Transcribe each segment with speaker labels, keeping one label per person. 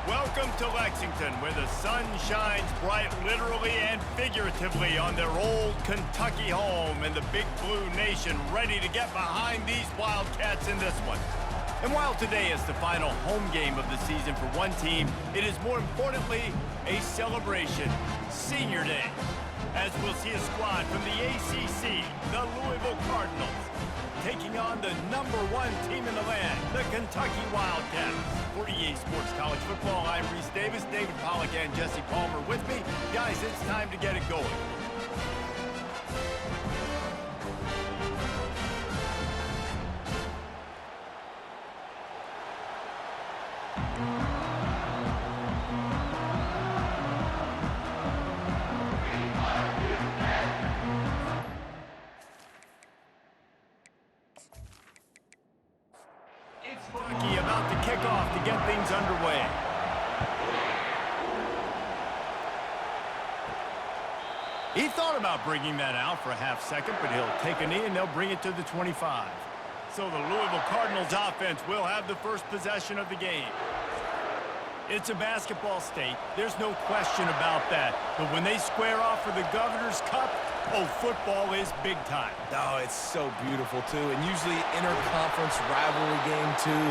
Speaker 1: Welcome to Lexington, where the sun shines bright literally and figuratively on their old Kentucky home, and the Big Blue Nation ready to get behind these Wildcats in this one. And while today is the final home game of the season for one team, it is more importantly a celebration, Senior Day, as we'll see a squad from the ACC, the Louisville Cardinals, taking on the #1 team in the land, the Kentucky Wildcats. For EA Sports College Football, I'm Reese Davis, David Pollack, and Jesse Palmer with me. Guys, it's time to get it going. Kentucky about to kick off to get things underway. He thought about bringing that out for a half second, but he'll take a knee and they'll bring it to the 25. So the Louisville Cardinals offense will have the first possession of the game. It's a basketball state. There's no question about that. But when they square off for the Governor's Cup, oh, football is big time.
Speaker 2: Oh, it's so beautiful, too. And usually interconference rivalry game, too.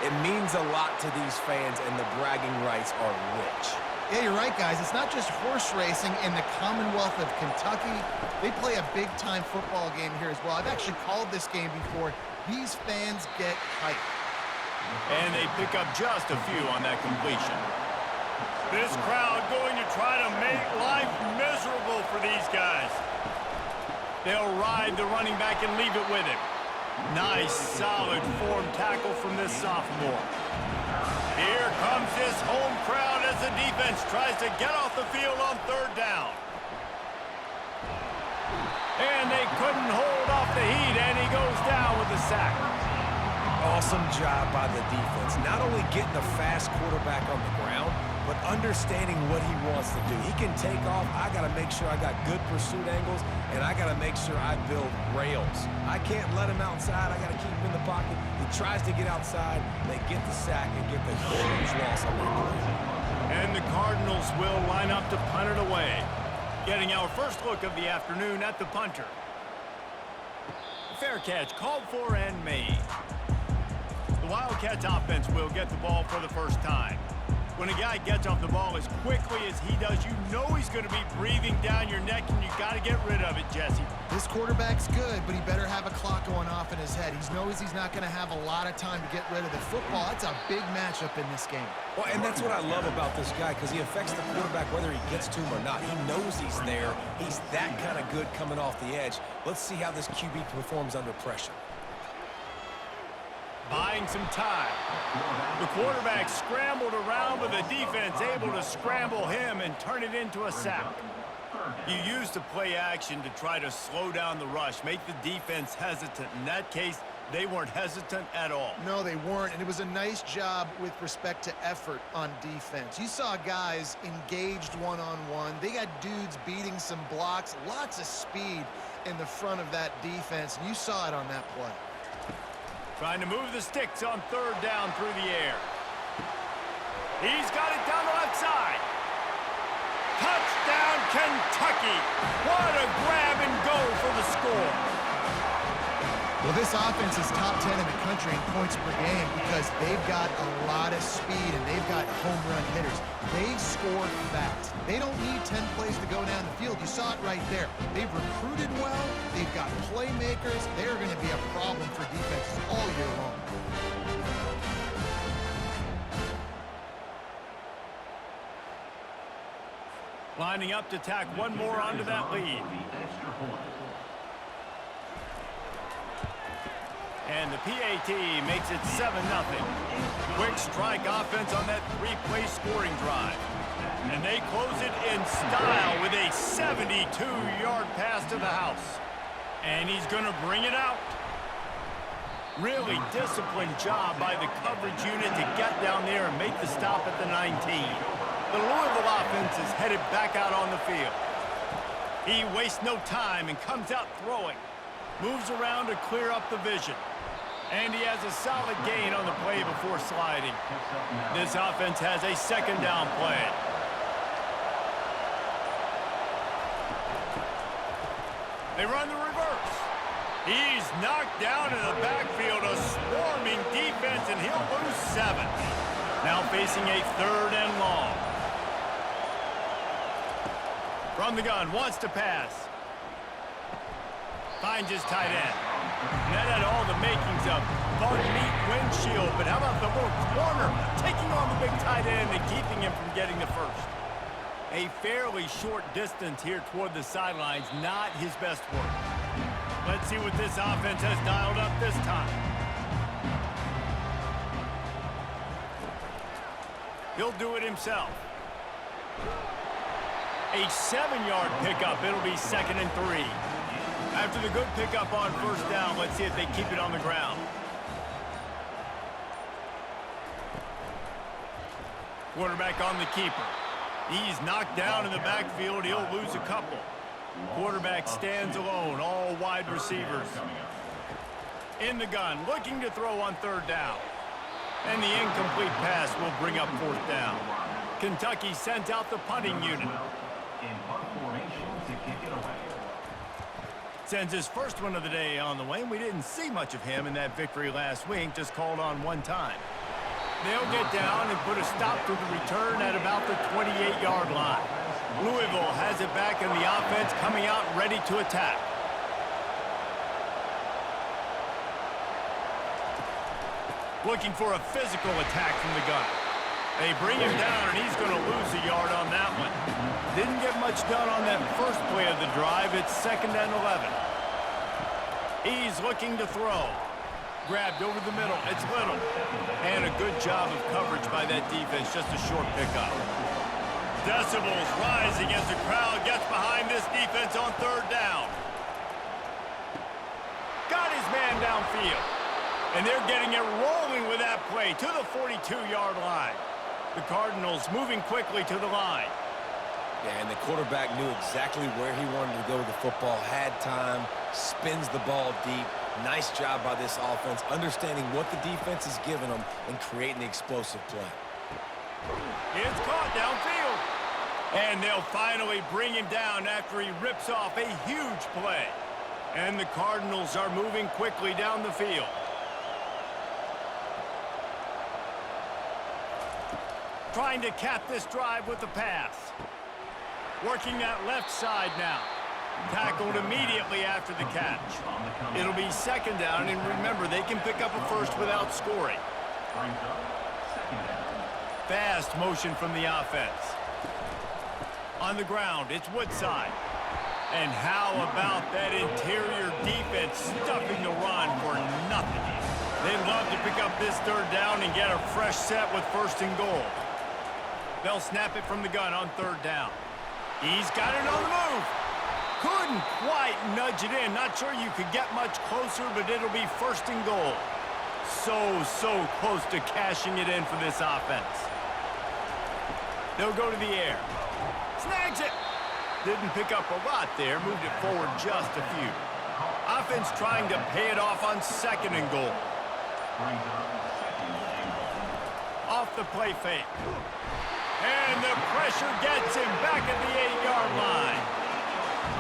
Speaker 2: It means a lot to these fans, and the bragging rights are rich.
Speaker 3: Yeah, you're right, guys. It's not just horse racing in the Commonwealth of Kentucky. They play a big-time football game here as well. I've actually called this game before. These fans get hyped.
Speaker 1: And they pick up just a few on that completion. This crowd going to try to make life miserable for these guys. They'll ride the running back and leave it with him. Nice, solid form tackle from this sophomore. Here comes this home crowd as the defense tries to get off the field on third down. And they couldn't hold off the heat, and he goes down with the sack.
Speaker 2: Awesome job by the defense. Not only getting a fast quarterback on the ground, but understanding what he wants to do. He can take off. I got to make sure I got good pursuit angles, and I got to make sure I build rails. I can't let him outside. I got to keep him in the pocket. He tries to get outside. They get the sack and get the huge loss on that play.
Speaker 1: And the Cardinals will line up to punt it away. Getting our first look of the afternoon at the punter. Fair catch called for and made. The Wildcats offense will get the ball for the first time. When a guy gets off the ball as quickly as he does, you know he's going to be breathing down your neck, and you got to get rid of it, Jesse.
Speaker 3: This quarterback's good, but he better have a clock going off in his head. He knows he's not going to have a lot of time to get rid of the football. That's a big matchup in this game.
Speaker 2: Well, and that's what I love about this guy, because he affects the quarterback whether he gets to him or not. He knows he's there. He's that kind of good coming off the edge. Let's see how this QB performs under pressure.
Speaker 1: Buying some time. The quarterback scrambled around, but the defense able to scramble him and turn it into a sack. You used the play action to try to slow down the rush, make the defense hesitant. In that case, they weren't hesitant at all.
Speaker 3: No, they weren't, and it was a nice job with respect to effort on defense. You saw guys engaged one-on-one. They got dudes beating some blocks, lots of speed in the front of that defense, and you saw it on that play.
Speaker 1: Trying to move the sticks on third down through the air. He's got it down the left side. Touchdown, Kentucky. What a grab and go for the score.
Speaker 3: Well, this offense is top 10 in the country in points per game because they've got a lot of speed and they've got home run hitters. They score fast. They don't need 10 plays to go down the field. You saw it right there. They've recruited well. They've got playmakers. They're going to be a problem for defenses all year long.
Speaker 1: Lining up to tack one more onto that lead. And the PAT makes it 7-0. Quick strike offense on that three-play scoring drive. And they close it in style with a 72-yard pass to the house. And he's going to bring it out. Really disciplined job by the coverage unit to get down there and make the stop at the 19. The Louisville offense is headed back out on the field. He wastes no time and comes out throwing. Moves around to clear up the vision. And he has a solid gain on the play before sliding. This offense has a second down play. They run the reverse. He's knocked down in the backfield, a swarming defense, and he'll lose 7. Now facing a 3rd and long. From the gun, wants to pass. Finds his tight end. That had all the makings of bug meat windshield, but how about the little corner taking on the big tight end and keeping him from getting the first? A fairly short distance here toward the sidelines, not his best work. Let's see what this offense has dialed up this time. He'll do it himself. A 7-yard pickup. It'll be 2nd and 3. After the good pickup on first down, let's see if they keep it on the ground. Quarterback on the keeper. He's knocked down in the backfield. He'll lose a couple. Quarterback stands alone, all wide receivers. In the gun, looking to throw on 3rd down. And the incomplete pass will bring up 4th down. Kentucky sent out the punting unit. Sends his first one of the day on the way, and we didn't see much of him in that victory last week, just called on one time. They'll get down and put a stop to the return at about the 28-yard line. Louisville has it back, and the offense coming out ready to attack. Looking for a physical attack from the gun. They bring him down, and he's going to lose a yard on that one. Didn't get much done on that first play of the drive. It's 2nd and 11. He's looking to throw. Grabbed over the middle. It's Little. And a good job of coverage by that defense. Just a short pickup. Decibels rising as the crowd gets behind this defense on 3rd down. Got his man downfield. And they're getting it rolling with that play to the 42-yard line. The Cardinals moving quickly to the line.
Speaker 2: Yeah, and the quarterback knew exactly where he wanted to go with the football, had time, spins the ball deep. Nice job by this offense, understanding what the defense is giving them and creating the explosive play.
Speaker 1: It's caught downfield. And they'll finally bring him down after he rips off a huge play. And the Cardinals are moving quickly down the field. Trying to cap this drive with the pass. Working that left side now. Tackled immediately after the catch. It'll be 2nd down, and remember, they can pick up a first without scoring. Fast motion from the offense. On the ground, it's Woodside. And how about that interior defense stuffing the run for nothing? They'd love to pick up this 3rd down and get a fresh set with 1st and goal. They'll snap it from the gun on 3rd down. He's got it on the move. Couldn't quite nudge it in. Not sure you could get much closer, but it'll be 1st and goal. So close to cashing it in for this offense. They'll go to the air. Snags it. Didn't pick up a lot there. Moved it forward just a few. Offense trying to pay it off on 2nd and goal. Off the play fake. And the pressure gets him back at the 8-yard line.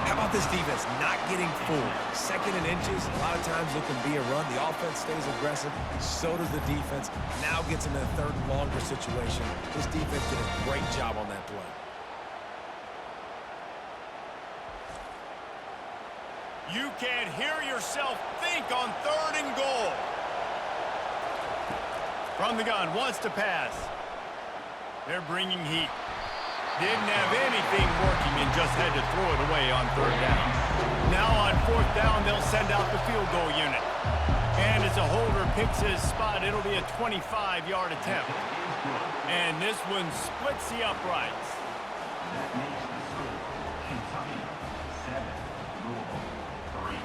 Speaker 2: How about this defense not getting fooled? 2nd and inches, a lot of times it can be a run. The offense stays aggressive, so does the defense. Now gets him in a 3rd and longer situation. This defense did a great job on that play.
Speaker 1: You can't hear yourself think on 3rd and goal. From the gun, wants to pass. They're bringing heat. Didn't have anything working and just had to throw it away on 3rd down. Now on 4th down, they'll send out the field goal unit. And as a holder picks his spot, it'll be a 25-yard attempt. And this one splits the uprights.
Speaker 4: That makes the score Kentucky 7, Louisville 3.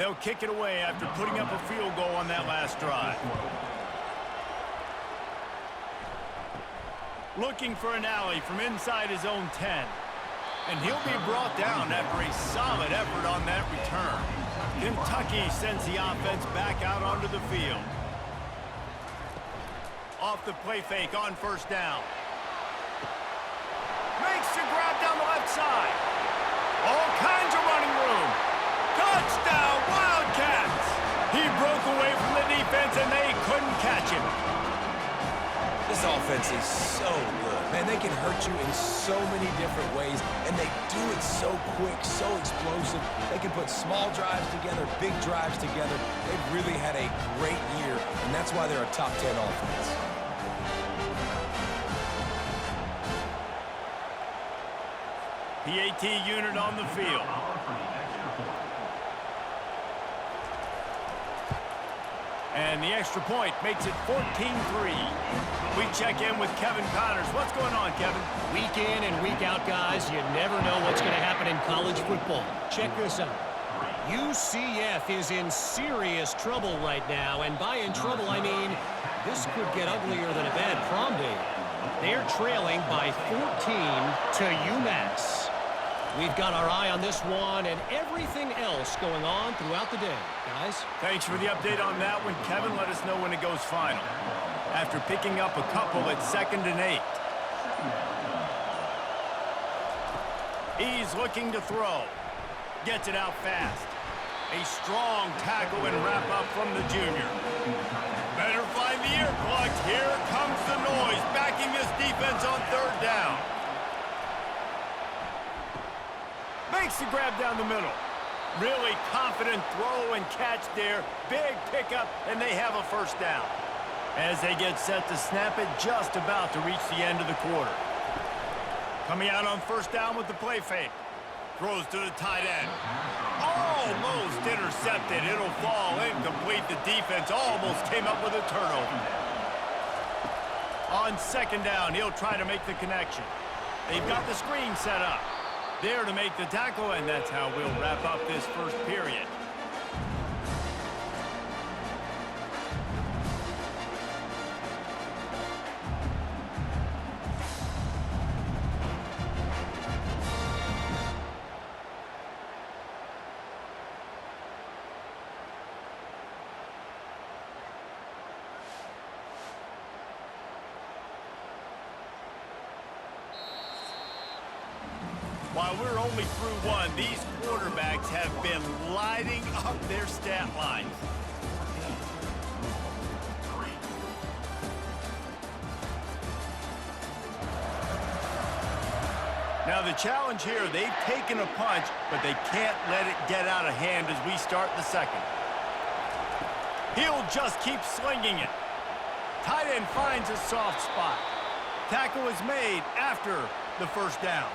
Speaker 1: They'll kick it away after putting up a field goal on that last drive. Looking for an alley from inside his own 10. And he'll be brought down after a solid effort on that return. Kentucky sends the offense back out onto the field. Off the play fake on first down. Makes the grab down the left side. All kinds of running room. Touchdown, Wildcats! He broke away from the defense and they couldn't catch him.
Speaker 2: This offense is so good. Man, they can hurt you in so many different ways, and they do it so quick, so explosive. They can put small drives together, big drives together. They've really had a great year, and that's why they're a top 10 offense.
Speaker 1: PAT unit on the field. And the extra point makes it 14-3. We check in with Kevin Connors. What's going on, Kevin?
Speaker 5: Week in and week out, guys, you never know what's going to happen in college football. Check this out. UCF is in serious trouble right now, and by in trouble, I mean this could get uglier than a bad prom date. They're trailing by 14 to UMass. We've got our eye on this one and everything else going on throughout the day, guys.
Speaker 1: Thanks for the update on that one, Kevin. Let us know when it goes final. After picking up a couple at 2nd and 8. He's looking to throw. Gets it out fast. A strong tackle and wrap up from the junior. Better find the earplugs. Here comes the noise, backing this defense on 3rd down. Makes the grab down the middle. Really confident throw and catch there. Big pickup, and they have a 1st down. As they get set to snap it, just about to reach the end of the quarter. Coming out on 1st down with the play fake. Throws to the tight end. Almost intercepted. It'll fall incomplete. The defense almost came up with a turnover. On 2nd down, he'll try to make the connection. They've got the screen set up. There to make the tackle, and that's how we'll wrap up this 1st period. While we're only through one, these quarterbacks have been lighting up their stat lines. Now the challenge here, they've taken a punch, but they can't let it get out of hand as we start the 2nd. He'll just keep slinging it. Tight end finds a soft spot. Tackle is made after the 1st down.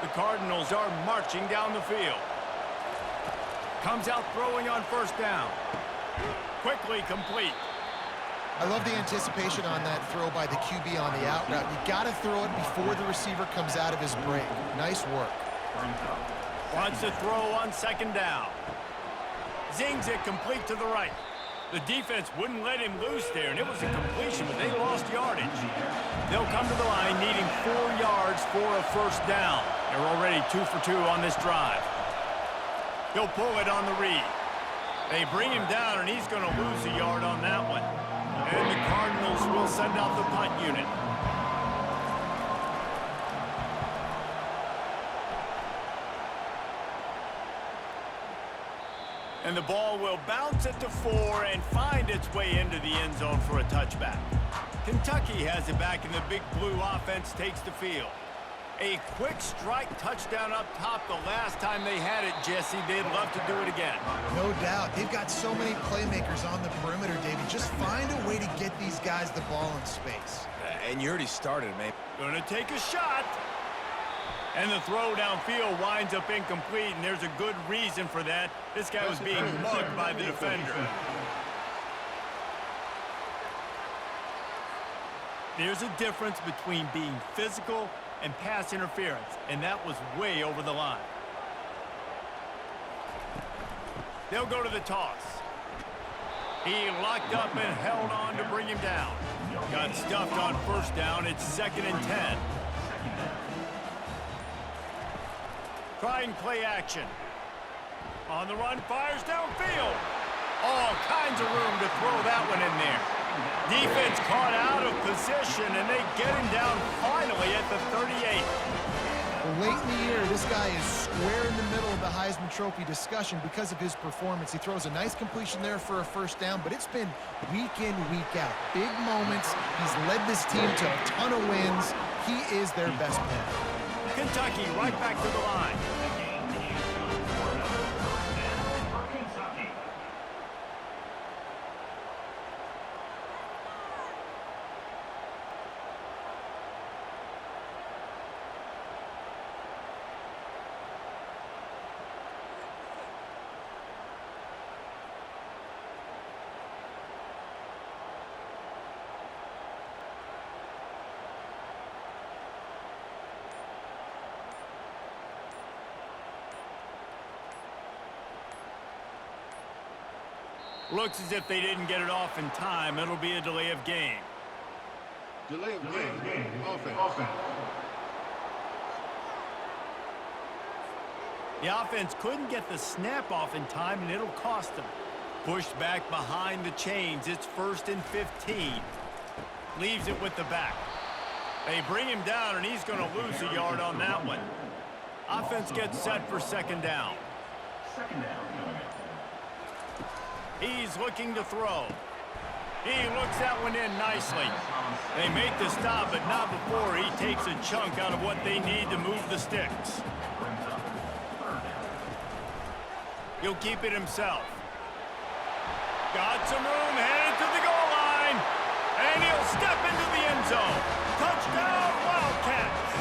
Speaker 1: The Cardinals are marching down the field. Comes out throwing on 1st down. Quickly complete.
Speaker 3: I love the anticipation on that throw by the QB on the out route. You got to throw it before the receiver comes out of his break. Nice work.
Speaker 1: Wants to throw on 2nd down. Zings it complete to the right. The defense wouldn't let him loose there, and it was a completion, but they lost yardage. They'll come to the line needing 4 yards for a 1st down. They're already 2 for 2 on this drive. He'll pull it on the read. They bring him down, and he's going to lose a yard on that one. And the Cardinals will send out the punt unit. And the ball will bounce it to 4 and find its way into the end zone for a touchback. Kentucky has it back, and the Big Blue offense takes the field. A quick strike touchdown up top the last time they had it, Jesse. They'd love to do it again.
Speaker 3: No doubt. They've got so many playmakers on the perimeter, David. Just find a way to get these guys the ball in space.
Speaker 2: And you already started, man.
Speaker 1: Gonna take a shot. And the throw downfield winds up incomplete, and there's a good reason for that. This guy was being mugged by the defender. There's a difference between being physical and pass interference, and that was way over the line. They'll go to the toss. He locked up and held on to bring him down. Got stuffed on first down. It's 2nd and 10. Trying play action. On the run, fires downfield. All kinds of room to throw that one in there. Defense caught out of position, and they get him down finally at the 38.
Speaker 3: Well, late in the year, this guy is square in the middle of the Heisman Trophy discussion because of his performance. He throws a nice completion there for a first down, but it's been week in, week out. Big moments. He's led this team to a ton of wins. He is their best player.
Speaker 1: Kentucky right back to the line. Looks as if they didn't get it off in time. It'll be a delay of game.
Speaker 6: Delay of game. Offense.
Speaker 1: The offense couldn't get the snap off in time, and it'll cost them. Pushed back behind the chains. It's 1st and 15. Leaves it with the back. They bring him down, and he's going to lose a yard on that one. Offense gets set for 2nd down. He's looking to throw. He looks that one in nicely. They make the stop, but not before he takes a chunk out of what they need to move the sticks. He'll keep it himself. Got some room, headed to the goal line. And he'll step into the end zone. Touchdown, Wildcats.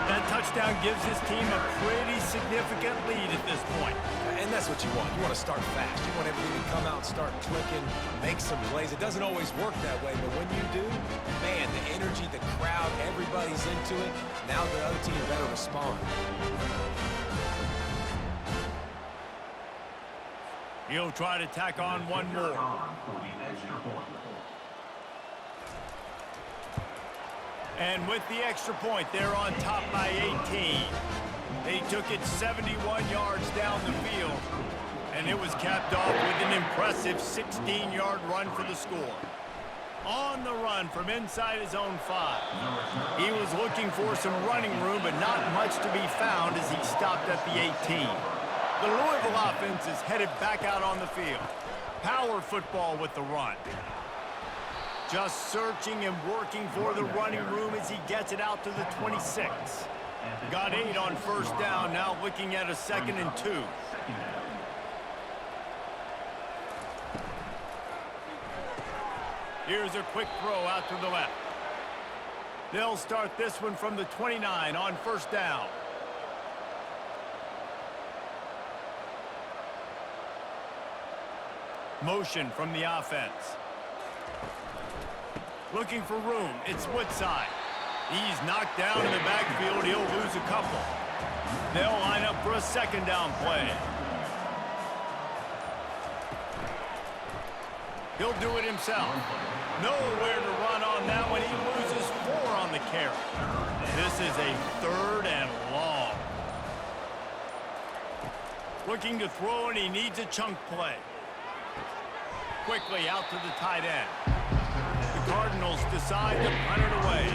Speaker 1: That touchdown gives his team a pretty significant lead at this point.
Speaker 2: And that's what you want. You want to start fast. You want everything to come out and start clicking, make some plays. It doesn't always work that way, but when you do, man, the energy, the crowd, everybody's into it. Now the other team better respond.
Speaker 1: He'll try to tack on one more. And with the extra point, they're on top by 18. They took it 71 yards down the field, and it was capped off with an impressive 16-yard run for the score. On the run from inside his own 5. He was looking for some running room, but not much to be found as he stopped at the 18. The Louisville offense is headed back out on the field. Power football with the run. Just searching and working for the running room as he gets it out to the 26. Got 8 on first down, now looking at a 2nd and 2. Here's a quick throw out to the left. They'll start this one from the 29 on first down. Motion from the offense. Looking for room. It's Woodside. He's knocked down in the backfield. He'll lose a couple. They'll line up for a 2nd down play. He'll do it himself. Nowhere to run on that one. He loses 4 on the carry. This is a 3rd and long. Looking to throw, and he needs a chunk play. Quickly out to the tight end. The Cardinals decide to punt it away.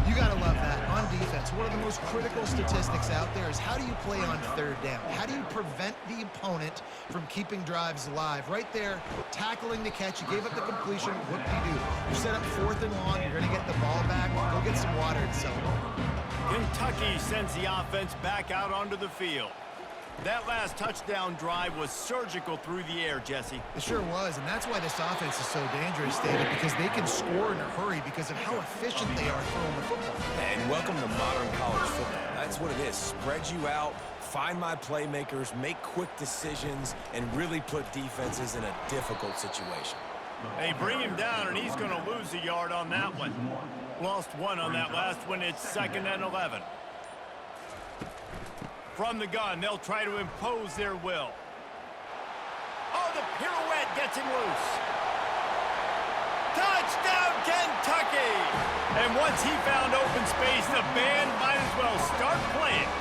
Speaker 3: You got to love that. On defense, one of the most critical statistics out there is how do you play on 3rd down? How do you prevent the opponent from keeping drives alive? Right there, tackling the catch. You gave up the completion. What do? You set up 4th and long. You're going to get the ball back. Go get some water and celebrate.
Speaker 1: Kentucky sends the offense back out onto the field. That last touchdown drive was surgical through the air, Jesse.
Speaker 3: It sure was, and that's why this offense is so dangerous, David, because they can score in a hurry because of how efficient they are throwing the football.
Speaker 2: And welcome to modern college football. That's what it is. Spread you out, find my playmakers, make quick decisions, and really put defenses in a difficult situation.
Speaker 1: They bring him down, and he's going to lose a yard on that one. Lost 1 on that last one. It's 2nd and 11. From the gun, they'll try to impose their will. gets him loose. Touchdown, Kentucky! And once he found open space, the band might as well start playing.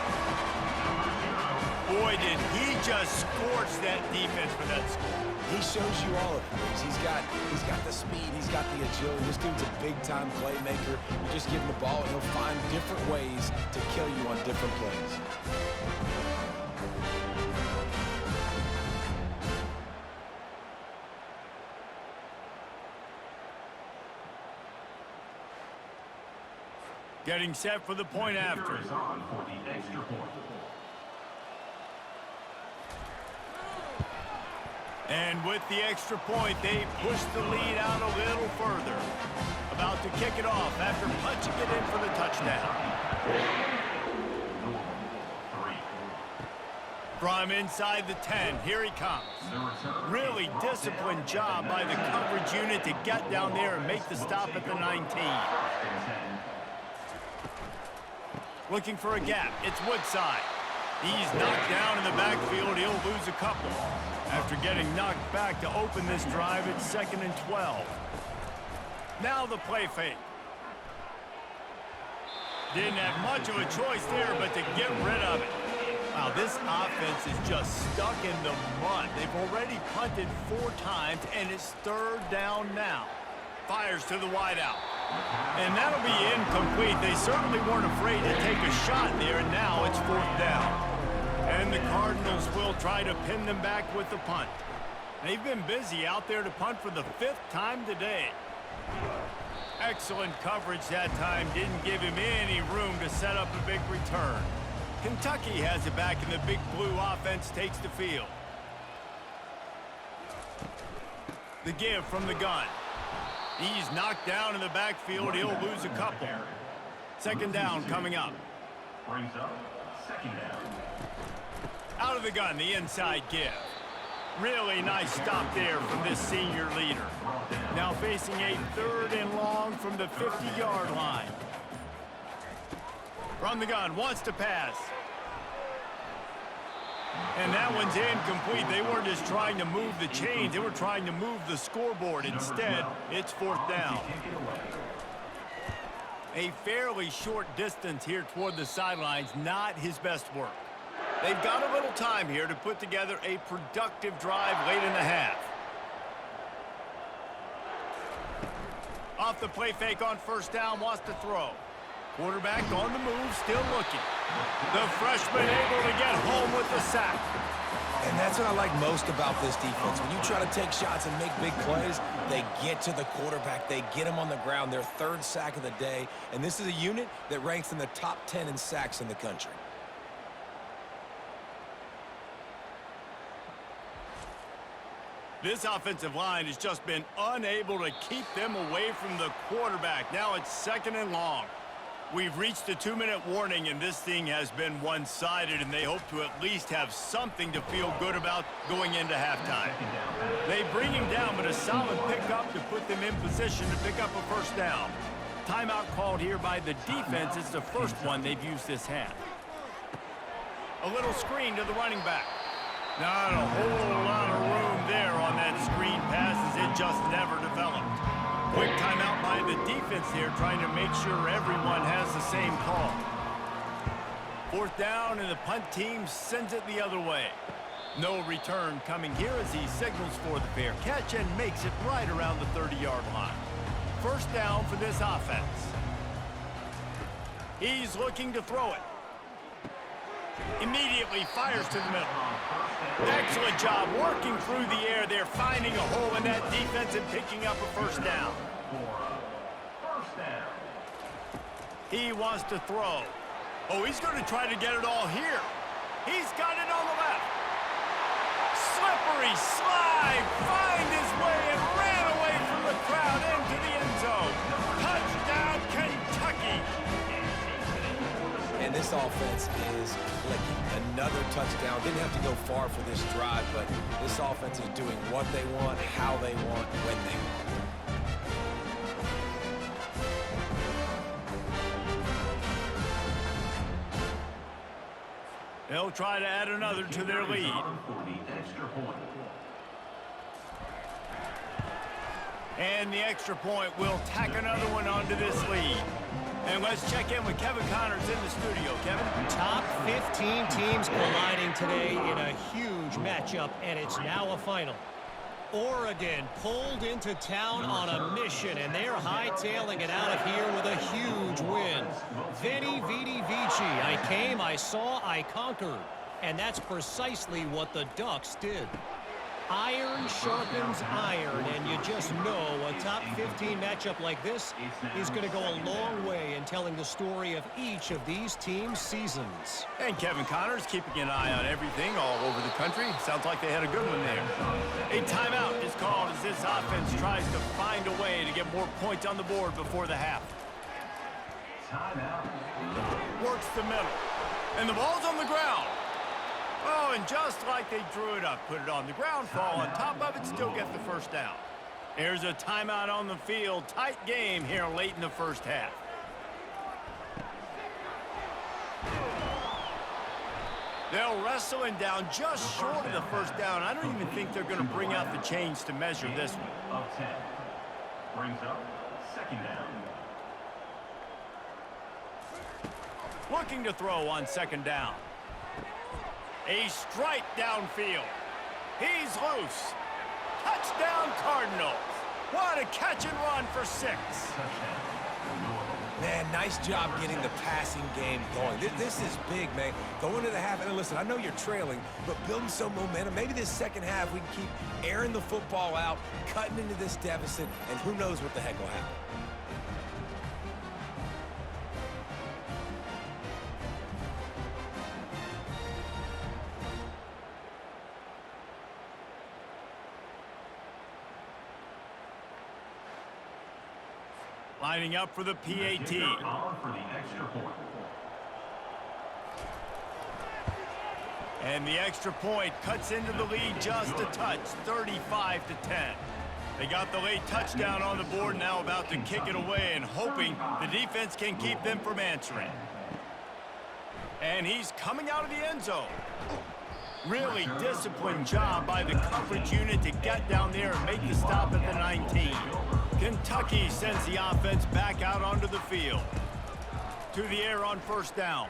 Speaker 1: Boy, did he just scorch that defense for that score.
Speaker 2: He shows you all of it. He's got the speed, he's got the agility. This dude's a big-time playmaker. You just give him the ball, and he'll find different ways to kill you on different plays.
Speaker 1: Getting set for the point after.
Speaker 4: Is on for the extra point.
Speaker 1: And with the extra point, they push the lead out a little further. About to kick it off after punching it in for the touchdown. From inside the 10, here he comes. Really disciplined job by the coverage unit to get down there and make the stop at the 19. Looking for a gap. It's Woodside. He's knocked down in the backfield. He'll lose a couple. After getting knocked back to open this drive, it's 2nd and 12. Now the play fake. Didn't have much of a choice there, but to get rid of it. Wow, this offense is just stuck in the mud. They've already punted 4 times, and it's 3rd down now. Fires to the wideout. And that'll be incomplete. They certainly weren't afraid to take a shot there, and now it's 4th down. And the Cardinals will try to pin them back with the punt. They've been busy out there to punt for the 5th time today. Excellent coverage that time. Didn't give him any room to set up a big return. Kentucky has it back, and the Big Blue offense takes the field. The give from the gun. He's knocked down in the backfield. He'll lose a couple. 2nd down coming up.
Speaker 4: Brings up 2nd down.
Speaker 1: Out of the gun, the inside give. Really nice stop there from this senior leader. Now facing a 3rd and long from the 50-yard line. From the gun, wants to pass. And that one's incomplete. They weren't just trying to move the chains. They were trying to move the scoreboard. Instead, it's 4th down. A fairly short distance here toward the sidelines, not his best work. They've got a little time here to put together a productive drive late in the half. Off the play fake on 1st down, wants to throw. Quarterback on the move, still looking. The freshman able to get home with the sack.
Speaker 2: And that's what I like most about this defense. When you try to take shots and make big plays, they get to the quarterback. They get him on the ground. Their 3rd sack of the day. And this is a unit that ranks in the top 10 in sacks in the country.
Speaker 1: This offensive line has just been unable to keep them away from the quarterback. Now it's 2nd and long. We've reached the 2-minute warning, and this thing has been one-sided, and they hope to at least have something to feel good about going into halftime. They bring him down, but a solid pickup to put them in position to pick up a 1st down. Timeout called here by the defense. It's the first one they've used this half. A little screen to the running back. Not a whole lot of room there on that screen pass, as it just never developed. Quick timeout by the defense here, trying to make sure everyone has the same call. 4th down, and the punt team sends it the other way. No return coming here as he signals for the fair catch and makes it right around the 30-yard line. 1st down for this offense. He's looking to throw it. Immediately fires to the middle. Excellent job working through the air there, finding a hole in that defense and picking up a 1st down. He wants to throw. Oh, he's going to try to get it all here. He's got it on the left. Slippery slide, find his way and ran away from the crowd into the end zone. Touchdown, Kentucky.
Speaker 2: And this offense is clicking. Another touchdown. Didn't have to go far for this drive, but this offense is doing what they want, how they want, when they want.
Speaker 1: They'll try to add another to their lead. And the extra point will tack another one onto this lead. And let's check in with Kevin Connors in the studio. Kevin?
Speaker 5: Top 15 teams colliding today in a huge matchup, and it's now a final. Oregon pulled into town on a mission, and they're hightailing it out of here with a huge win. Veni, vidi, vici. I came, I saw, I conquered. And that's precisely what the Ducks did. Iron sharpens iron, and you just know a top 15 matchup like this is going to go a long way in telling the story of each of these teams' seasons.
Speaker 1: And Kevin Connors keeping an eye on everything all over the country. Sounds like they had a good one there. A timeout is called as this offense tries to find a way to get more points on the board before the half.
Speaker 4: Timeout.
Speaker 1: Works the middle. And the ball's on the ground. Oh, and just like they drew it up, put it on the ground, fall on top of it, still get the first down. Here's a timeout on the field. Tight game here late in the first half. They'll wrestle him down just short of the first down. I don't even think they're going to bring out the chains to measure this one.
Speaker 4: Of 10. Brings up second down.
Speaker 1: Looking to throw on second down. A strike downfield. He's loose. Touchdown Cardinals. What a catch and run for 6.
Speaker 2: Man, nice job getting the passing game going. This is big, man. Going into the half, and listen, I know you're trailing, but building some momentum. Maybe this second half we can keep airing the football out, cutting into this deficit, and who knows what the heck will happen.
Speaker 1: Lining up for the PAT.
Speaker 4: On for the extra point.
Speaker 1: And the extra point cuts into the lead just a touch, 35-10. They got the late touchdown on the board, now about to kick it away and hoping the defense can keep them from answering. And he's coming out of the end zone. Really disciplined job by the coverage unit to get down there and make the stop at the 19. Kentucky sends the offense back out onto the field. To the air on first down.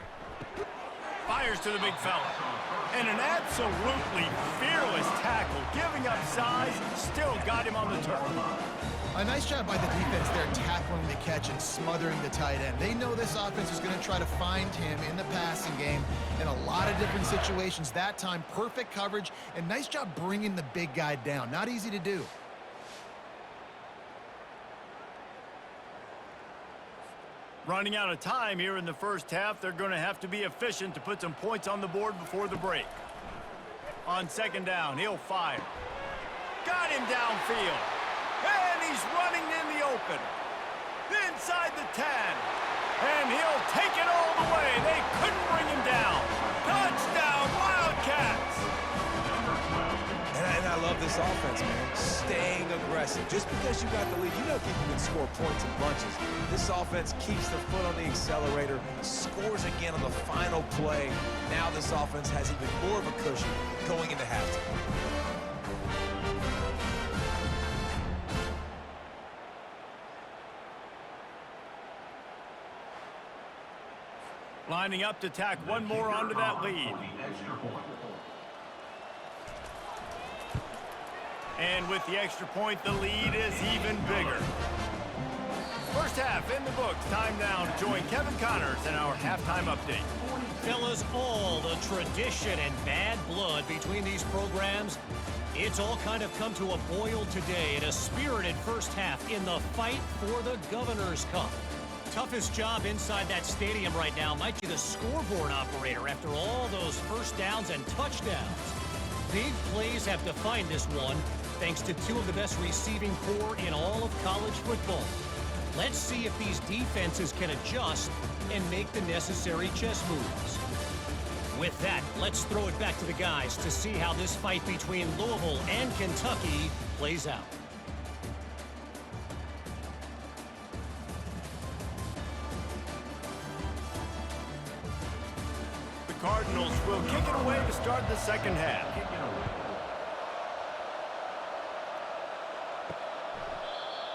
Speaker 1: Fires to the big fella. And an absolutely fearless tackle, giving up size, still got him on the turf.
Speaker 3: A nice job by the defense there, tackling the catch and smothering the tight end. They know this offense is going to try to find him in the passing game in a lot of different situations. That time, perfect coverage, and nice job bringing the big guy down. Not easy to do.
Speaker 1: Running out of time here in the first half, they're going to have to be efficient to put some points on the board before the break. On second down, he'll fire. Got him downfield. And he's running in the open. Inside the 10. And he'll take it all the way. They couldn't bring him down. Touchdown, Wildcats!
Speaker 2: And I love this offense, man. Staying aggressive. Just because you got the lead, you know people can score points in bunches. This offense keeps their foot on the accelerator, scores again on the final play. Now this offense has even more of a cushion going into halftime.
Speaker 1: Lining up to tack one more onto that lead. And with the extra point, the lead is even bigger. First half in the books. Time now to join Kevin Connors in our halftime update.
Speaker 5: Fellas, all the tradition and bad blood between these programs, it's all kind of come to a boil today in a spirited first half in the fight for the Governor's Cup. Toughest job inside that stadium right now might be the scoreboard operator after all those first downs and touchdowns. Big plays have defined this one, thanks to two of the best receiving corps in all of college football. Let's see if these defenses can adjust and make the necessary chess moves. With that, let's throw it back to the guys to see how this fight between Louisville and Kentucky plays out.
Speaker 1: The Cardinals will kick it away to start the second half.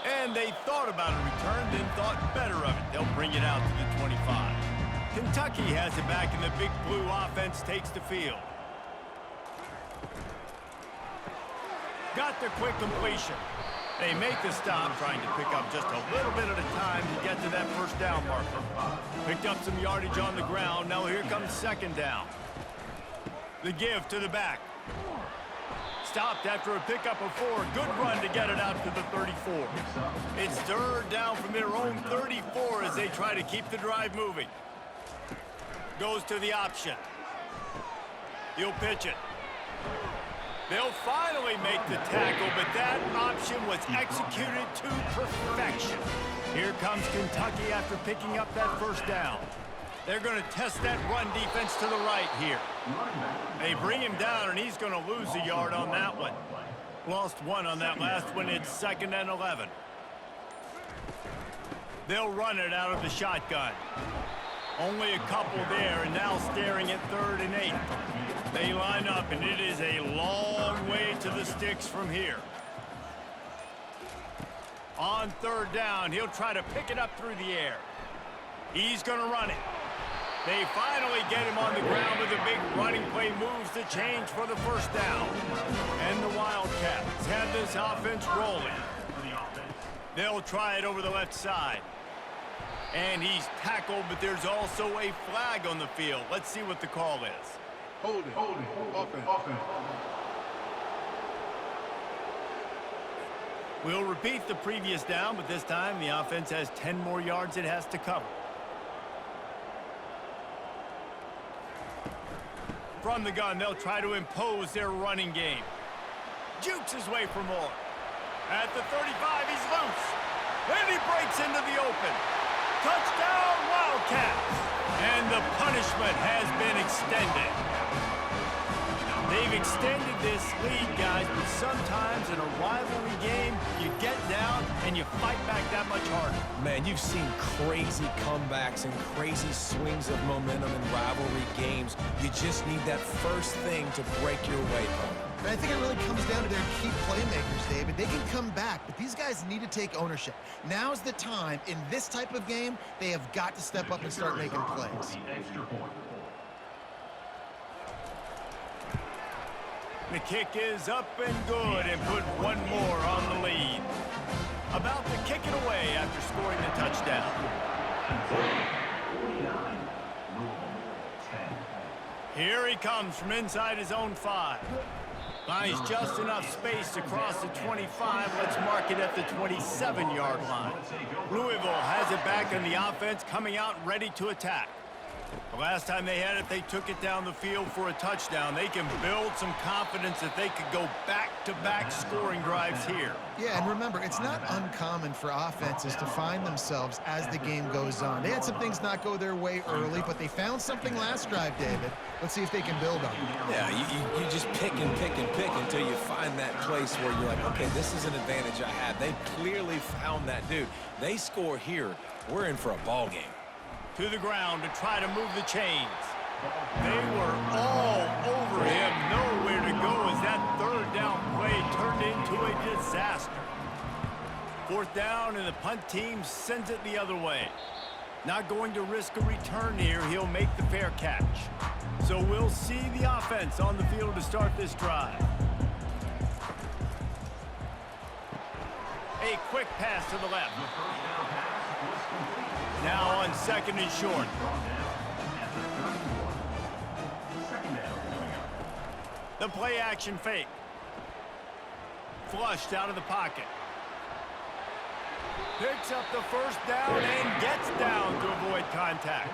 Speaker 1: And they thought about a return, then thought better of it. They'll bring it out to the 25. Kentucky has it back, and the Big Blue offense takes the field. Got the quick completion. They make the stop, trying to pick up just a little bit at a time to get to that first down marker. Picked up some yardage on the ground. Now here comes second down. The give to the back. Stopped after a pickup of 4. Good run to get it out to the 34. It's third down from their own 34 as they try to keep the drive moving. Goes to the option. He'll pitch it. They'll finally make the tackle, but that option was executed to perfection. Here comes Kentucky after picking up that first down. They're going to test that run defense to the right here. They bring him down, and he's going to lose a yard on that one. Lost 1 on that last one. It's 2nd and 11. They'll run it out of the shotgun. Only a couple there, and now staring at 3rd and 8. They line up, and it is a long way to the sticks from here. On 3rd down, he'll try to pick it up through the air. He's going to run it. They finally get him on the ground with a big running play, moves the change for the first down. And the Wildcats have this offense rolling. They'll try it over the left side. And he's tackled, but there's also a flag on the field. Let's see what the call is.
Speaker 6: Holding. Offense.
Speaker 1: We'll repeat the previous down, but this time the offense has 10 more yards it has to cover. From the gun, they'll try to impose their running game. Jukes his way for more. At the 35, he's loose. Then he breaks into the open. Touchdown, Wildcats! And the punishment has been extended. They've extended this lead, guys, but sometimes in a rivalry game, you get down and you fight back that much harder.
Speaker 2: Man, you've seen crazy comebacks and crazy swings of momentum in rivalry games. You just need that first thing to break your way, Paul.
Speaker 3: I think it really comes down to their key playmakers, David. They can come back, but these guys need to take ownership. Now's the time. In this type of game, they have got to step up and start making plays.
Speaker 1: The kick is up and good, and put 1 more on the lead. About to kick it away after scoring the touchdown. Here he comes from inside his own 5. Finds just enough space to cross the 25. Let's mark it at the 27-yard line. Louisville has it back in the offense, coming out ready to attack. The last time they had it, they took it down the field for a touchdown. They can build some confidence that they could go back-to-back scoring drives here.
Speaker 3: Yeah, and remember, it's not uncommon for offenses to find themselves as the game goes on. They had some things not go their way early, but they found something last drive, David. Let's see if they can build on it.
Speaker 2: Yeah, you just pick and pick and pick until you find that place where you're like, okay, this is an advantage I have. They clearly found that dude. They score here. We're in for a ball game.
Speaker 1: To the ground to try to move the chains. They were all over him. Nowhere to go as that 3rd down play turned into a disaster. 4th down, and the punt team sends it the other way. Not going to risk a return here. He'll make the fair catch. So we'll see the offense on the field to start this drive. A quick pass to the left. Now on 2nd and short. The play action fake. Flushed out of the pocket. Picks up the first down and gets down to avoid contact.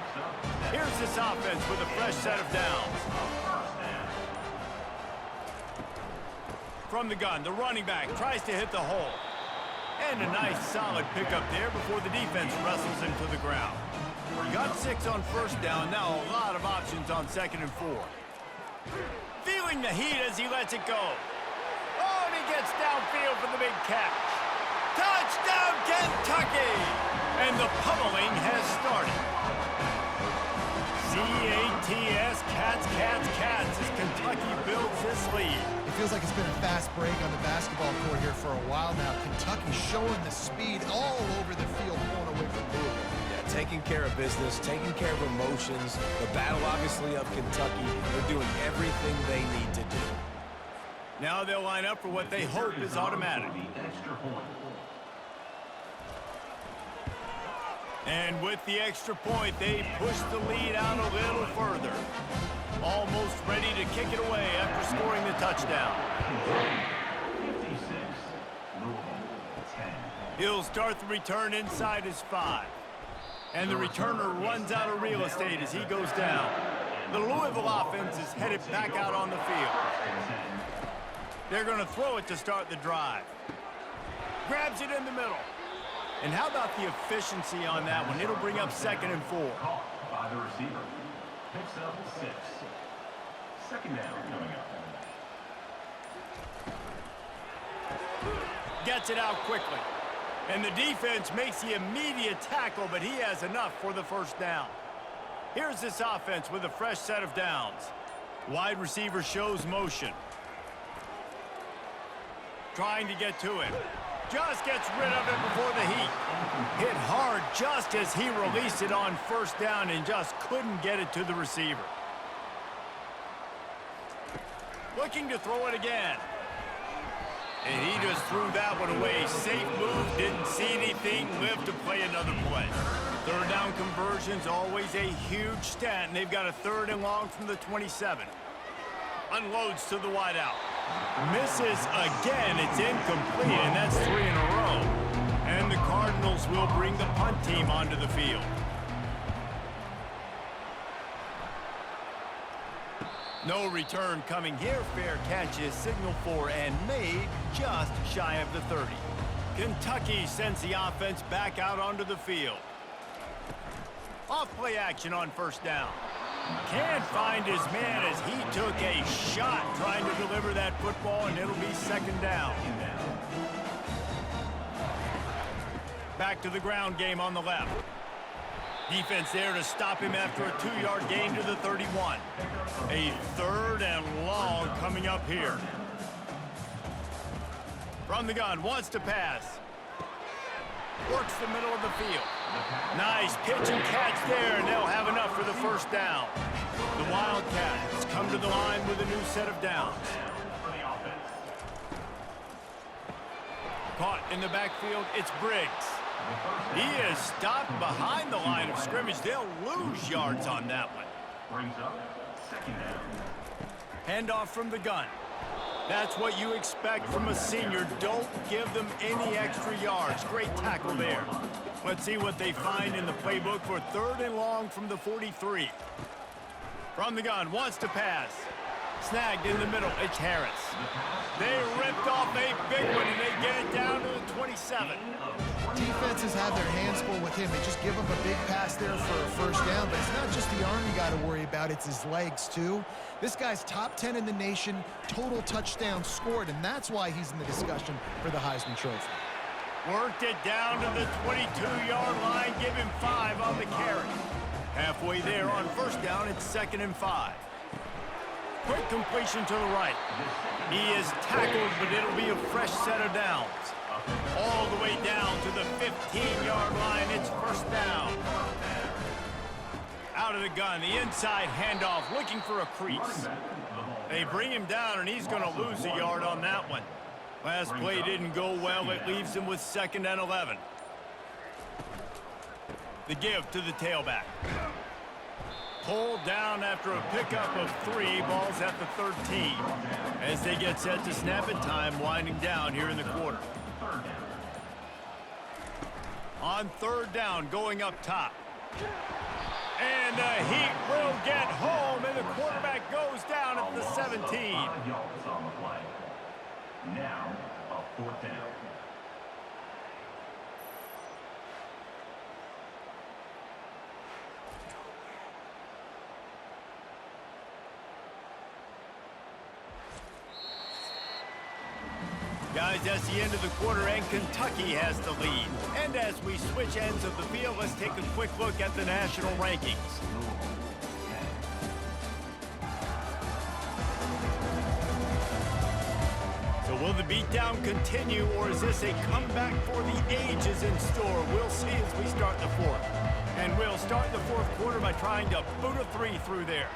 Speaker 1: Here's this offense with a fresh set of downs. From the gun, the running back tries to hit the hole. And a nice solid pickup there before the defense wrestles him to the ground. Got 6 on 1st down, now a lot of options on 2nd and 4. Feeling the heat as he lets it go. Oh, and he gets downfield for the big catch. Touchdown, Kentucky! And the pummeling has started. C-A-T-S, Cats, Cats, Cats, as Kentucky builds this lead.
Speaker 3: If feels like it's been a fast break on the basketball court here for a while now. Kentucky showing the speed all over the field, pulling away from Louisville.
Speaker 2: Yeah, taking care of business, taking care of emotions. The battle, obviously, of Kentucky. They're doing everything they need to do.
Speaker 1: Now they'll line up for what they hope is automatic. And with the extra point, they push the lead out a little further. Almost ready to kick it away after scoring the touchdown.
Speaker 4: 56, Louisville, 10.
Speaker 1: He'll start the return inside his 5. And the returner runs out of real estate as he goes down. The Louisville offense is headed back out on the field. They're going to throw it to start the drive. Grabs it in the middle. And how about the efficiency on that one? It'll bring up 2nd and 4.
Speaker 4: Caught by the receiver. Picks up 6. 2nd down coming up.
Speaker 1: Gets it out quickly. And the defense makes the immediate tackle, but he has enough for the first down. Here's this offense with a fresh set of downs. Wide receiver shows motion. Trying to get to it. Just gets rid of it before the heat. Hit hard just as he released it on first down and just couldn't get it to the receiver. Looking to throw it again. And he just threw that one away. Safe move, didn't see anything, lived to play another play. 3rd down conversion's always a huge stat, and they've got a 3rd and long from the 27. Unloads to the wideout. Misses again. It's incomplete, and that's 3 in a row. And the Cardinals will bring the punt team onto the field. No return coming here. Fair catch is signaled for and made just shy of the 30. Kentucky sends the offense back out onto the field. Off play action on first down. Can't find his man as he took a shot trying to deliver that football, and it'll be 2nd down. Back to the ground game on the left. Defense there to stop him after a 2-yard gain to the 31. A 3rd and long coming up here. From the gun, wants to pass. Works the middle of the field. Nice pitch and catch there, and they'll have enough for the first down. The Wildcats come to the line with a new set of downs. Caught in the backfield, it's Briggs. He is stopped behind the line of scrimmage. They'll lose yards on that one.
Speaker 4: Brings up 2nd down.
Speaker 1: Handoff from the gun. That's what you expect from a senior. Don't give them any extra yards. Great tackle there. Let's see what they find in the playbook for 3rd and long from the 43. From the gun, wants to pass. Snagged in the middle, it's Harris. They ripped off a big one, and they get it down to the 27.
Speaker 3: Defenses have their hands full with him. They just give him a big pass there for a first down, but it's not just the arm you got to worry about, it's his legs too. This guy's top 10 in the nation, total touchdowns scored, and that's why he's in the discussion for the Heisman Trophy.
Speaker 1: Worked it down to the 22-yard line, give him 5 on the carry. Halfway there on first down, it's 2nd and 5. Quick completion to the right. He is tackled, but it'll be a fresh set of downs. All the way down to the 15-yard line, it's first down. Out of the gun, the inside handoff, looking for a crease. They bring him down, and he's going to lose a yard on that one. Last play didn't go well. It leaves him with 2nd and 11. The give to the tailback. Pulled down after a pickup of 3. Ball's at the 13. As they get set to snap it, time winding down here in the quarter. On 3rd down, going up top. And the Heat will get home, and the quarterback goes down at the 17.
Speaker 4: Now, a 4th down.
Speaker 1: Guys, that's the end of the quarter, and Kentucky has the lead. And as we switch ends of the field, let's take a quick look at the national rankings. Will the beatdown continue, or is this a comeback for the ages in store? We'll see as we start the fourth. And we'll start the fourth quarter by trying to boot a three through there.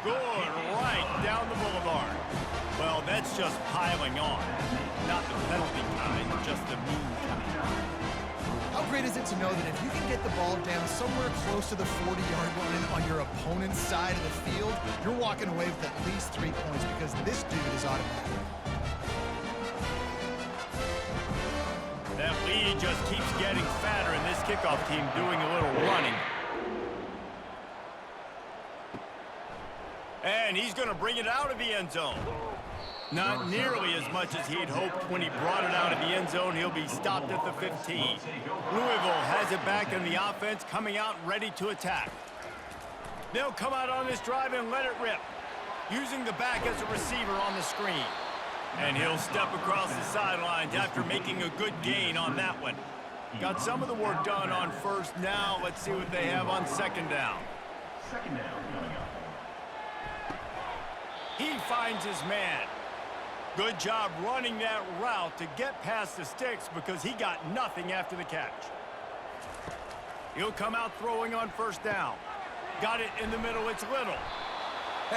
Speaker 1: Good, right down the boulevard. Well, that's just piling on. Not the penalty kind, just the mean kind.
Speaker 3: How great is it to know that if you can get the ball down somewhere close to the 40-yard line on your opponent's side of the field, you're walking away with at least 3 points because this dude is automatic.
Speaker 1: That lead just keeps getting fatter, and this kickoff team doing a little running. And he's going to bring it out of the end zone. Not nearly as much as he'd hoped when he brought it out of the end zone. He'll be stopped at the 15. Louisville has it back in the offense, coming out ready to attack. They'll come out on this drive and let it rip, using the back as a receiver on the screen. And he'll step across the sidelines after making a good gain on that one. Got some of the work done on first. Now let's see what they have on second down.
Speaker 4: Second down coming up.
Speaker 1: He finds his man. Good job running that route to get past the sticks because he got nothing after the catch. He'll come out throwing on first down. Got it in the middle, it's Little.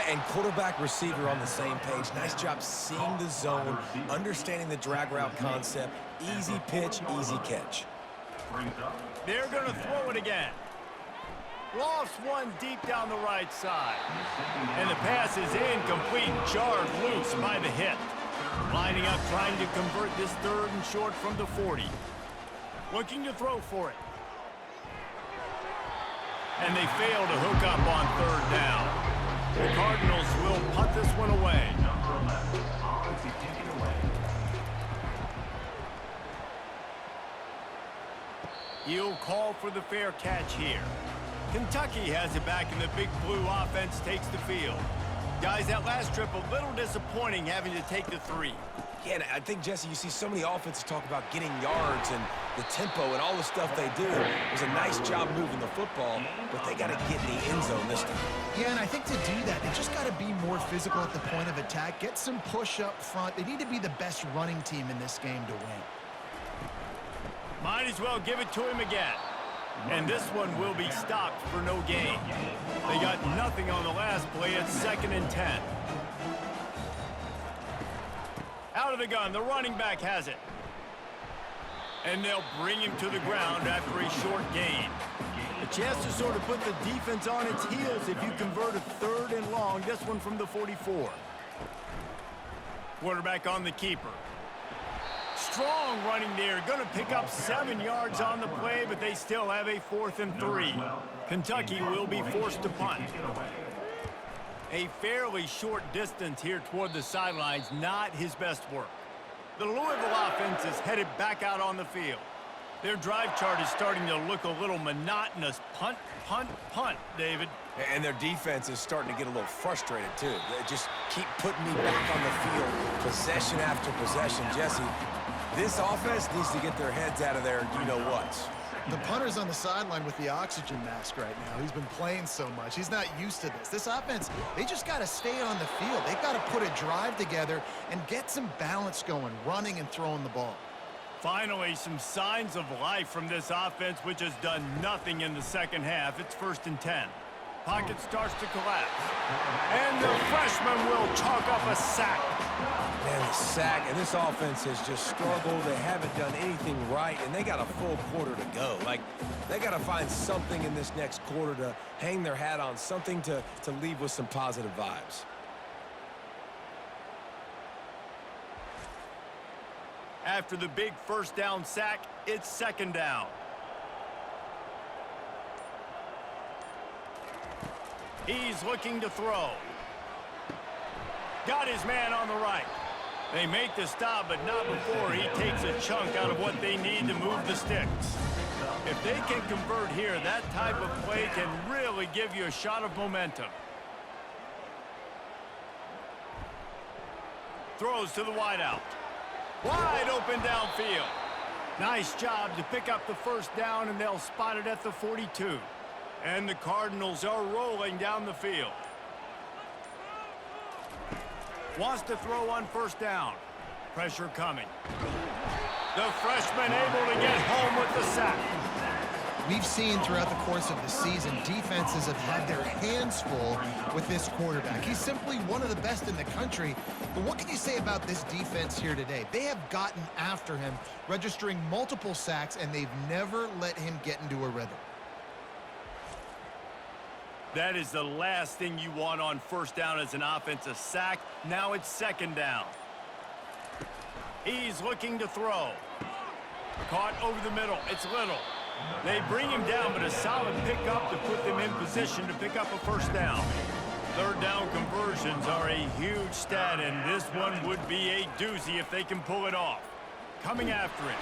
Speaker 2: And quarterback receiver on the same page. Nice job seeing the zone, understanding the drag route concept. Easy pitch, easy catch.
Speaker 1: They're going to throw it again. Lofts one deep down the right side. And the pass is incomplete, jarred loose by the hit. Lining up, trying to convert this third and short from the 40. Looking to throw for it. And they fail to hook up on third down. The Cardinals will punt this one away. He'll call for the fair catch here. Kentucky has it back, and the Big Blue offense takes the field. Guys, that last trip a little disappointing having to take the three.
Speaker 2: Yeah, and I think, Jesse, you see so many offenses talk about getting yards and the tempo and all the stuff they do. It was a nice job moving the football, but they got to get in the end zone this time.
Speaker 3: Yeah, and I think to do that, they just got to be more physical at the point of attack, get some push up front. They need to be the best running team in this game to win.
Speaker 1: Might as well give it to him again. And this one will be stopped for no gain. They got nothing on the last play. It's 2nd and 10. Out of the gun, the running back has it. And they'll bring him to the ground after a short gain. A chance to sort of put the defense on its heels if you convert a third and long. This one from the 44. Quarterback on the keeper. Strong running there. Going to pick up 7 yards on the play, but they still have a 4th and 3. Kentucky will be forced to punt. A fairly short distance here toward the sidelines, not his best work. The Louisville offense is headed back out on the field. Their drive chart is starting to look a little monotonous. Punt, punt, punt, David.
Speaker 2: And their defense is starting to get a little frustrated, too. They just keep putting me back on the field, possession after possession. Jesse, this offense needs to get their heads out of there, you-know-whats.
Speaker 3: The punter's on the sideline with the oxygen mask right now. He's been playing so much. He's not used to this. This offense, they just got to stay on the field. They've got to put a drive together and get some balance going, running and throwing the ball.
Speaker 1: Finally, some signs of life from this offense, which has done nothing in the second half. It's 1st and 10. Pocket starts to collapse. And the freshman will chalk up a sack.
Speaker 2: Man, the sack, and this offense has just struggled. They haven't done anything right, and they got a full quarter to go. Like, they got to find something in this next quarter to hang their hat on, something to leave with some positive vibes.
Speaker 1: After the big first down sack, it's 2nd down. He's looking to throw. Got his man on the right. They make the stop, but not before he takes a chunk out of what they need to move the sticks. If they can convert here, that type of play can really give you a shot of momentum. Throws to the wideout. Wide open downfield. Nice job to pick up the first down, and they'll spot it at the 42. And the Cardinals are rolling down the field. Wants to throw on first down. Pressure coming. The freshman able to get home with the sack.
Speaker 3: We've seen throughout the course of the season, defenses have had their hands full with this quarterback. He's simply one of the best in the country. But what can you say about this defense here today? They have gotten after him, registering multiple sacks, and they've never let him get into a rhythm.
Speaker 1: That is the last thing you want on first down as an offensive sack. Now it's second down. He's looking to throw. Caught over the middle. It's Little. They bring him down, but a solid pickup to put them in position to pick up a first down. Third down conversions are a huge stat, and this one would be a doozy if they can pull it off. Coming after it.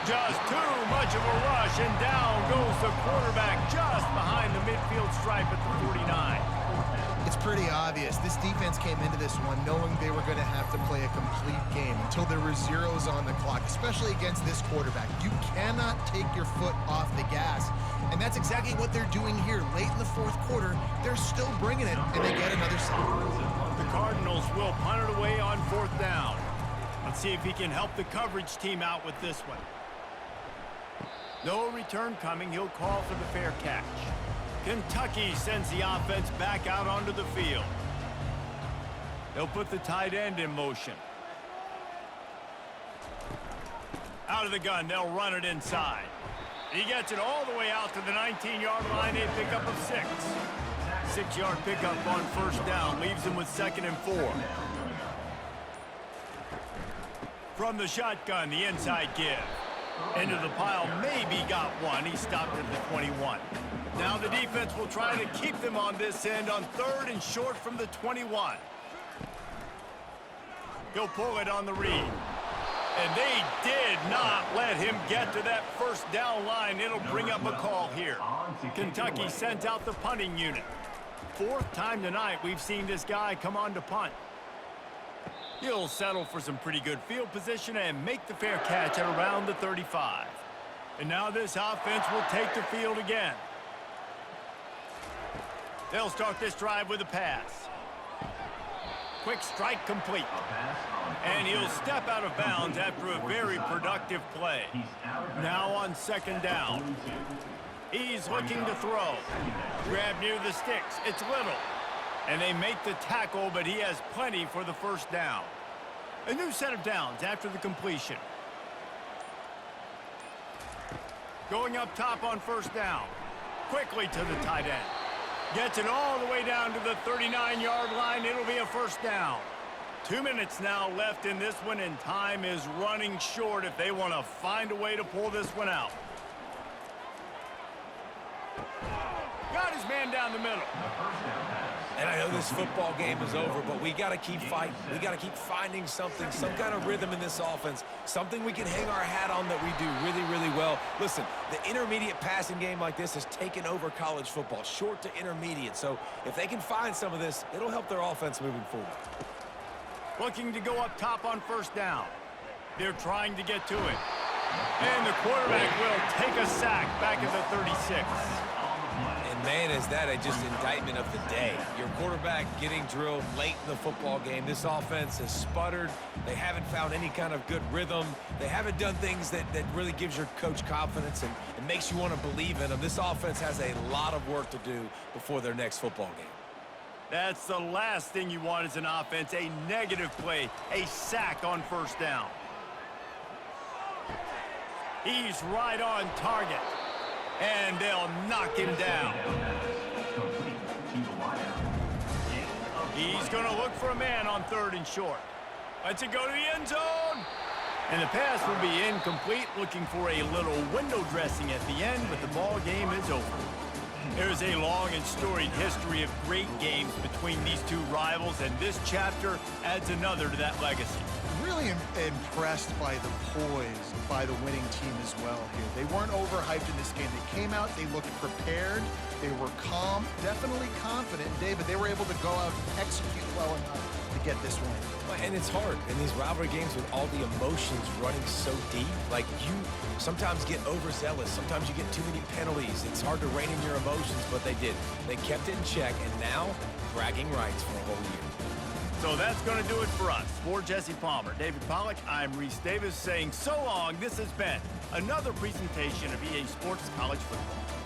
Speaker 1: Just too much of a rush, and down goes the quarterback just behind the midfield stripe at the 49.
Speaker 3: It's pretty obvious. This defense came into this one knowing they were going to have to play a complete game until there were zeros on the clock, especially against this quarterback. You cannot take your foot off the gas, and that's exactly what they're doing here. Late in the fourth quarter, they're still bringing it, and they get another sack.
Speaker 1: The Cardinals will punt it away on fourth down. Let's see if he can help the coverage team out with this one. No return coming. He'll call for the fair catch. Kentucky sends the offense back out onto the field. They'll put the tight end in motion. Out of the gun, they'll run it inside. He gets it all the way out to the 19-yard line, a pickup of 6. 6-yard pickup on first down, leaves him with 2nd and 4. From the shotgun, the inside give. Into the pile, maybe got one. He stopped at the 21. Now the defense will try to keep them on this end on 3rd and short from the 21. He'll pull it on the read. And they did not let him get to that first down line. It'll bring up a call here. Kentucky sent out the punting unit. 4th time tonight we've seen this guy come on to punt. He'll settle for some pretty good field position and make the fair catch at around the 35. And now this offense will take the field again. They'll start this drive with a pass. Quick strike complete. And he'll step out of bounds after a very productive play. Now on 2nd down. He's looking to throw. Grab near the sticks. It's Little. And they make the tackle, but he has plenty for the first down. A new set of downs after the completion. Going up top on first down. Quickly to the tight end. Gets it all the way down to the 39-yard line. It'll be a first down. 2 minutes now left in this one, and time is running short if they want to find a way to pull this one out. Got his man down the middle.
Speaker 2: And I know this football game is over, but we got to keep fighting. We got to keep finding something, some kind of rhythm in this offense, something we can hang our hat on that we do really, really well. Listen, the intermediate passing game like this has taken over college football, short to intermediate. So if they can find some of this, it'll help their offense moving forward.
Speaker 1: Looking to go up top on first down. They're trying to get to it. And the quarterback will take a sack back at the 36.
Speaker 2: And man, is that just indictment of the day. Your quarterback getting drilled late in the football game. This offense has sputtered. They haven't found any kind of good rhythm. They haven't done things that really gives your coach confidence and makes you want to believe in them. This offense has a lot of work to do before their next football game.
Speaker 1: That's the last thing you want as an offense, a negative play, a sack on first down. He's right on target. And they'll knock him down. He's going to look for a man on 3rd and short. Lets it go to the end zone. And the pass will be incomplete, looking for a little window dressing at the end, but the ball game is over. There's a long and storied history of great games between these two rivals, and this chapter adds another to that legacy.
Speaker 3: Really impressed by the poise by the winning team as well here. They weren't overhyped in this game. They came out, they looked prepared, they were calm, definitely confident. And David, they were able to go out and execute well enough to get this win.
Speaker 2: And it's hard in these rivalry games with all the emotions running so deep. Like, you sometimes get overzealous. Sometimes you get too many penalties. It's hard to rein in your emotions, but they did. They kept it in check, and now bragging rights for a whole year.
Speaker 1: So that's going to do it for us. For Jesse Palmer, David Pollack, I'm Reese Davis saying so long. This has been another presentation of EA Sports College Football.